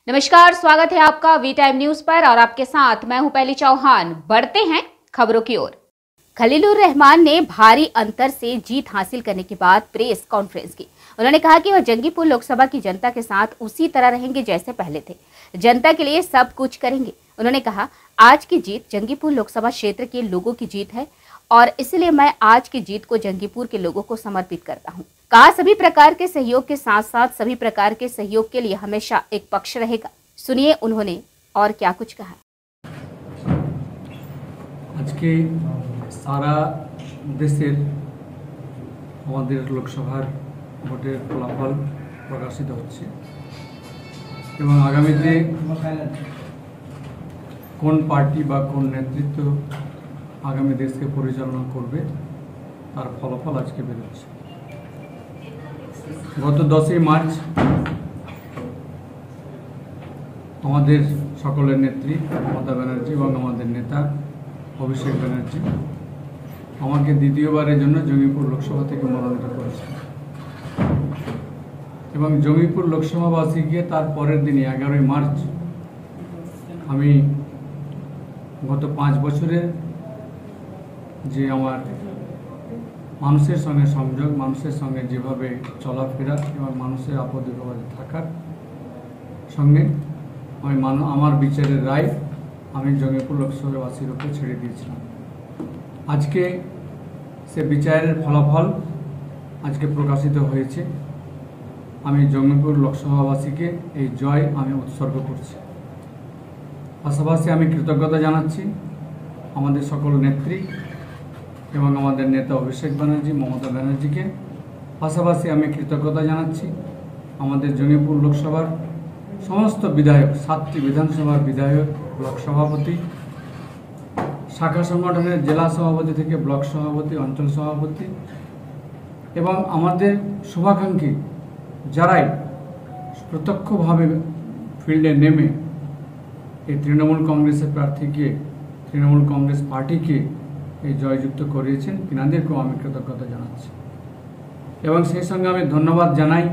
नमस्कार, स्वागत है आपका वी टाइम न्यूज पर और आपके साथ मैं हूं पहली चौहान। बढ़ते हैं खबरों की ओर। खलीलुर रहमान ने भारी अंतर से जीत हासिल करने के बाद प्रेस कॉन्फ्रेंस की। उन्होंने कहा कि वह जंगीपुर लोकसभा की जनता के साथ उसी तरह रहेंगे जैसे पहले थे, जनता के लिए सब कुछ करेंगे। उन्होंने कहा, आज की जीत जंगीपुर लोकसभा क्षेत्र के लोगों की जीत है और इसलिए मैं आज की जीत को जंगीपुर के लोगों को समर्पित करता हूं। कहा, सभी प्रकार के सहयोग के साथ साथ सभी प्रकार के सहयोग के लिए हमेशा एक पक्ष रहेगा। सुनिए उन्होंने और क्या कुछ कहा। आज के सारा देशेर लोकसभार भोटेर फलाफल प्रकाशित होच्छे एवं आगामीते कोन पार्टी बा कोन नेतृत्व आगामी देश के परिचालना करबे तार फलाफल आज के बेरोच्छे। गत 10 मार्च हमारे सकलेर नेत्री ममता बनर्जी और हमारे नेता अभिषेक बनर्जी আমাকে দ্বিতীয়বারের জন্য জঙ্গিপুর লোকসভা থেকে মনোনীত করেছেন এবং জঙ্গিপুর লোকসভাবাসীকে তার পরের দিনই 11 মার্চ আমি গত 5 বছরের যে আমার মানুষের সঙ্গে সংযোগ, মানুষের সঙ্গে যেভাবে চলাফেরা এবং মানুষের আপদ বিপদে থাকার সঙ্গে আমি আমার বিচারের রায় আমি জঙ্গিপুর লোকসভাবাসীর উপর ছেড়ে দিয়েছিলাম। আজকে সে বিচারের ফলাফল আজকে প্রকাশিত হয়েছে। আমি জঙ্গিপুর লোকসভাবাসীকে এই জয় আমি উৎসর্গ করছি। পাশাপাশি আমি কৃতজ্ঞতা জানাচ্ছি আমাদের সকল নেত্রী এবং আমাদের নেতা অভিষেক ব্যানার্জি, মমতা ব্যানার্জিকে। পাশাপাশি আমি কৃতজ্ঞতা জানাচ্ছি আমাদের জঙ্গিপুর লোকসভার সমস্ত বিধায়ক, 7টি বিধানসভার বিধায়ক, ব্লক সভাপতি, শাখা সংগঠনের জেলা সভাপতি থেকে ব্লক সভাপতি, অঞ্চল সভাপতি এবং আমাদের শুভাকাঙ্ক্ষী যারাই প্রত্যক্ষভাবে ফিল্ডে নেমে এই তৃণমূল কংগ্রেসের প্রার্থীকে, তৃণমূল কংগ্রেস পার্টিকে এই জয়যুক্ত করিয়েছেন, তিনাদেরকেও আমি কৃতজ্ঞতা জানাচ্ছি এবং সেই সঙ্গে আমি ধন্যবাদ জানাই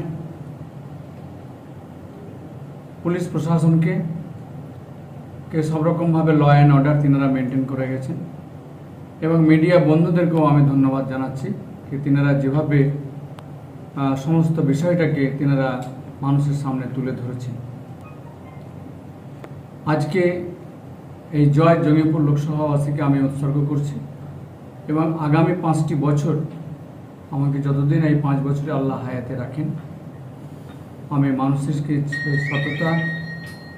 পুলিশ প্রশাসনকে সব রকমভাবে ল অ্যান্ড অর্ডার তিনারা মেনটেন করে গেছেন এবং মিডিয়া বন্ধুদেরকেও আমি ধন্যবাদ জানাচ্ছি যে তিনারা যেভাবে সমস্ত বিষয়টাকে তিনারা মানুষের সামনে তুলে ধরেছেন। আজকে এই জয় জঙ্গিপুর লোকসভাবাসীকে আমি উৎসর্গ করছি এবং আগামী 5টি বছর আমাকে যতদিন এই 5 বছরে আল্লাহ হায়াতে রাখেন আমি মানুষের সততা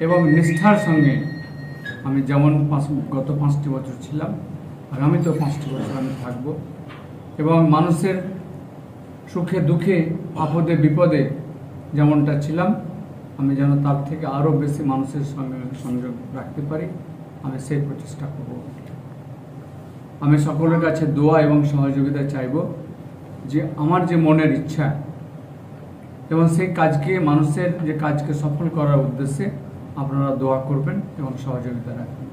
এবং নিষ্ঠার সঙ্গে আমি যেমন গত 5টি বছর ছিলাম আগামীতেও 5টি বছর আমি থাকব এবং মানুষের সুখে দুঃখে আপদে বিপদে যেমনটা ছিলাম আমি যেন তার থেকে আরও বেশি মানুষের সঙ্গে সংযোগ রাখতে পারি, আমি সেই প্রচেষ্টা করব। আমি সকলের কাছে দোয়া এবং সহযোগিতা চাইব যে আমার যে মনের ইচ্ছা এবং সেই কাজকে, মানুষের যে কাজকে সফল করার উদ্দেশ্যে আপনারা দোয়া করবেন এবং সহযোগিতা রাখবেন।